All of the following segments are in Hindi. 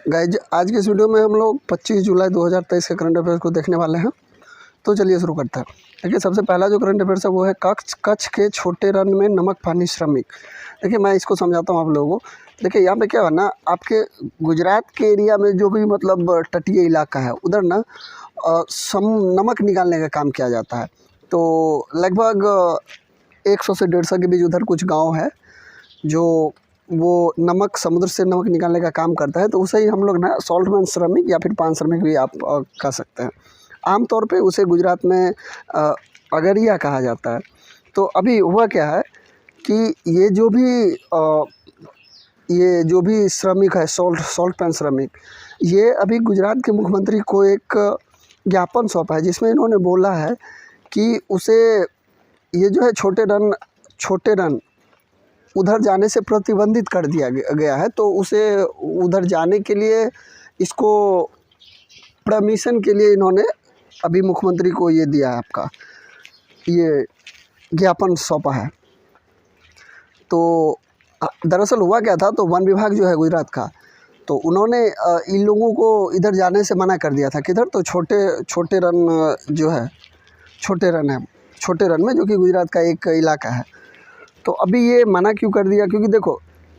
गाइज आज के इस वीडियो में हम लोग 25 जुलाई 2023 के करंट अफेयर्स को देखने वाले हैं। तो चलिए शुरू करते हैं। देखिए सबसे पहला जो करंट अफेयर्स है वो है कच्छ के छोटे रन में नमक पानी श्रमिक। देखिए मैं इसको समझाता हूँ आप लोगों को। देखिए यहाँ पे क्या है ना, आपके गुजरात के एरिया में जो भी मतलब तटीय इलाका है उधर ना नमक निकालने का काम किया जाता है। तो लगभग 100 से 150 के बीच उधर कुछ गाँव है जो वो नमक समुद्र से नमक निकालने का काम करता है। तो उसे ही हम लोग ना सॉल्टमैन श्रमिक या फिर पान श्रमिक भी आप कह सकते हैं। आमतौर पे उसे गुजरात में अगरिया कहा जाता है। तो अभी हुआ क्या है कि ये जो भी श्रमिक है सॉल्टमैन श्रमिक, ये अभी गुजरात के मुख्यमंत्री को एक ज्ञापन सौंपा है जिसमें इन्होंने बोला है कि उसे ये जो है छोटे रन उधर जाने से प्रतिबंधित कर दिया गया है। तो उसे उधर जाने के लिए इसको परमिशन के लिए इन्होंने अभी मुख्यमंत्री को ये दिया है, आपका ये ज्ञापन सौंपा है। तो दरअसल हुआ क्या था, तो वन विभाग जो है गुजरात का, तो उन्होंने इन लोगों को इधर जाने से मना कर दिया था। किधर? तो छोटे रन जो है, छोटे रन में, जो कि गुजरात का एक इलाका है। तो अभी ये मना क्यों कर दिया? क्योंकि देखो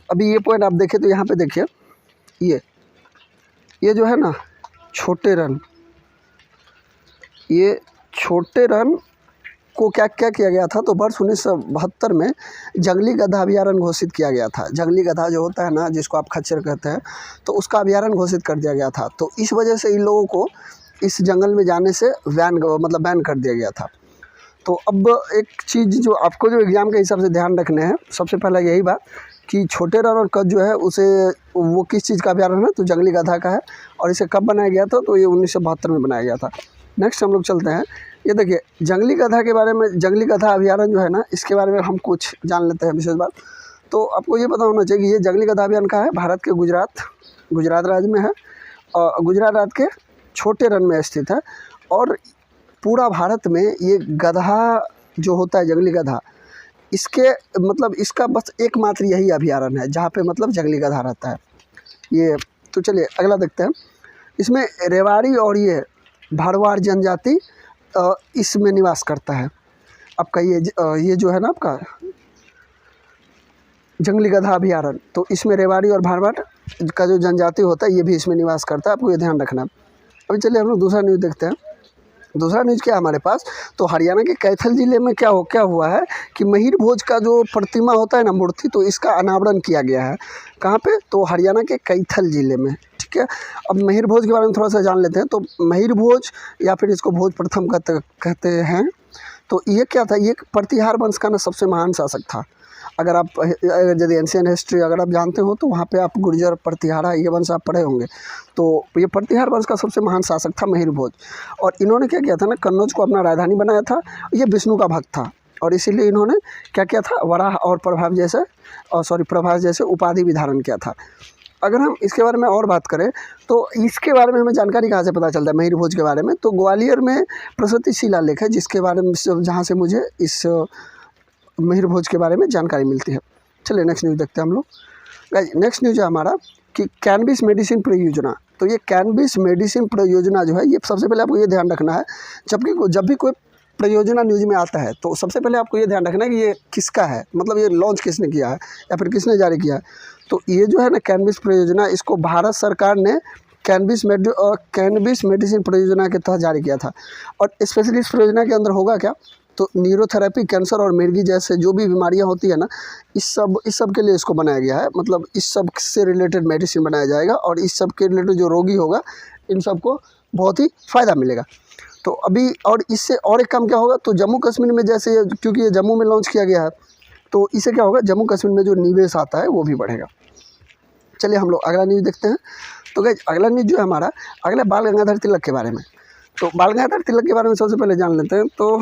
अभी ये पॉइंट आप देखें तो यहाँ पे देखिए ये जो है ना छोटे रन को क्या किया गया था, तो वर्ष 1972 में जंगली गधा अभयारण्य घोषित किया गया था। जंगली गधा जो होता है ना, जिसको आप खच्चर कहते हैं, तो उसका अभयारण्य घोषित कर दिया गया था। तो इस वजह से इन लोगों को इस जंगल में जाने से बैन कर दिया गया था। तो अब एक चीज़ जो आपको जो एग्ज़ाम के हिसाब से ध्यान रखने हैं, सबसे पहला यही बात कि छोटे रन और कच्छ जो है उसे वो किस चीज़ का अभयारण्य है, तो जंगली गधा का है। और इसे कब बनाया गया था? तो ये 1972 में बनाया गया था। नेक्स्ट हम लोग चलते हैं। ये देखिए जंगली गधा के बारे में, जंगली गधा अभयारण्य जो है ना, इसके बारे में हम कुछ जान लेते हैं विशेष बात। तो आपको ये पता होना चाहिए कि ये जंगली गधा अभयारण्य का है, भारत के गुजरात राज्य में है और गुजरात राज्य के छोटे रन में स्थित है। और पूरा भारत में ये गधा जो होता है, जंगली गधा, इसके मतलब इसका बस एकमात्र यही अभयारण्य है जहाँ पे मतलब जंगली गधा रहता है ये। तो चलिए अगला देखते हैं। इसमें रेवाड़ी और ये भरवाड़ जनजाति इसमें निवास करता है। आपका ये जो है ना आपका जंगली गधा अभयारण्य, तो इसमें रेवाड़ी और भरवाड़ का जो जनजाति होता है ये भी इसमें निवास करता है। आपको ये ध्यान रखना है। अभी चलिए हम लोग दूसरा न्यूज़ देखते हैं। दूसरा न्यूज़ क्या है हमारे पास, तो हरियाणा के कैथल ज़िले में क्या हुआ है कि महिर भोज का जो प्रतिमा होता है ना, मूर्ति, तो इसका अनावरण किया गया है। कहाँ पे? तो हरियाणा के कैथल ज़िले में। ठीक है, अब महिर भोज के बारे में थोड़ा सा जान लेते हैं। तो महिर भोज या फिर इसको भोज प्रथम कहते हैं। तो ये क्या था? ये प्रतिहार वंश का ना सबसे महान शासक था। अगर यदि एंशियंट हिस्ट्री अगर आप जानते हो तो वहाँ पे आप गुर्जर प्रतिहारा ये वंश आप पढ़े होंगे। तो ये प्रतिहार वंश का सबसे महान शासक था महिर भोज। और इन्होंने क्या किया था ना, कन्नौज को अपना राजधानी बनाया था। ये विष्णु का भक्त था और इसीलिए इन्होंने क्या किया था, वराह और प्रभास जैसे उपाधि भी धारण किया था। अगर हम इसके बारे में और बात करें तो इसके बारे में हमें जानकारी कहाँ से पता चलता है महिर भोज के बारे में? तो ग्वालियर में प्रसिद्ध शिलालेख है जिसके बारे में, जहाँ से मुझे इस महिर भोज के बारे में जानकारी मिलती है। चलिए नेक्स्ट न्यूज़ देखते हैं हम लोग। नेक्स्ट न्यूज़ है हमारा कि कैनबिस मेडिसिन परियोजना। तो ये कैनबिस मेडिसिन परियोजना जो है, ये सबसे पहले आपको ये ध्यान रखना है, जब भी कोई परियोजना न्यूज़ में आता है तो सबसे पहले आपको ये ध्यान रखना है कि ये किसका है, मतलब ये लॉन्च किसने किया है या फिर किसने जारी किया है। तो ये जो है ना कैनबिस परियोजना, इसको भारत सरकार ने कैनबिस मेडिसिन परियोजना के तहत जारी किया था। और स्पेशली इस परियोजना के अंदर होगा क्या, तो न्यूरोथेरेपी, कैंसर और मिर्गी जैसे जो भी बीमारियां होती है ना, इस सब के लिए इसको बनाया गया है। मतलब इस सब से रिलेटेड मेडिसिन बनाया जाएगा और इस सब के रिलेटेड जो रोगी होगा इन सबको बहुत ही फ़ायदा मिलेगा। तो अभी और इससे और एक काम क्या होगा, तो जम्मू कश्मीर में जैसे क्योंकि ये जम्मू में लॉन्च किया गया है, तो इससे क्या होगा, जम्मू कश्मीर में जो निवेश आता है वो भी बढ़ेगा। चलिए हम लोग अगला न्यूज़ देखते हैं। तो गाइस अगला न्यूज़ जो है हमारा, अगला बाल गंगाधर तिलक के बारे में। तो बाल गंगाधर तिलक के बारे में सबसे पहले जान लेते हैं। तो